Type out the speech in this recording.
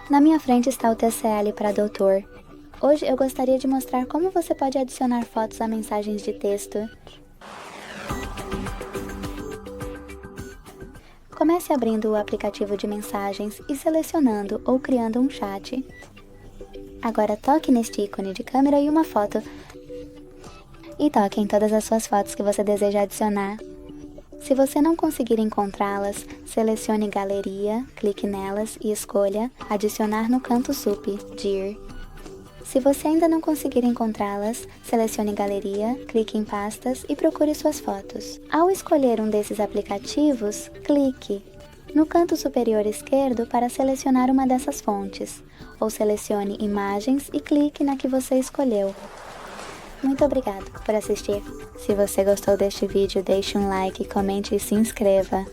Na minha frente está o TCL para doutor. Hoje eu gostaria de mostrar como você pode adicionar fotos a mensagens de texto. Comece abrindo o aplicativo de mensagens e selecionando ou criando um chat. Agora toque neste ícone de câmera e uma foto e toque em todas as suas fotos que você deseja adicionar. Se você não conseguir encontrá-las, selecione Galeria, clique nelas e escolha Adicionar no canto sup, dir. Se você ainda não conseguir encontrá-las, selecione Galeria, clique em Pastas e procure suas fotos. Ao escolher um desses aplicativos, clique no canto superior esquerdo para selecionar uma dessas fontes, ou selecione Imagens e clique na que você escolheu. Muito obrigado por assistir. Se você gostou deste vídeo, deixe um like, comente e se inscreva.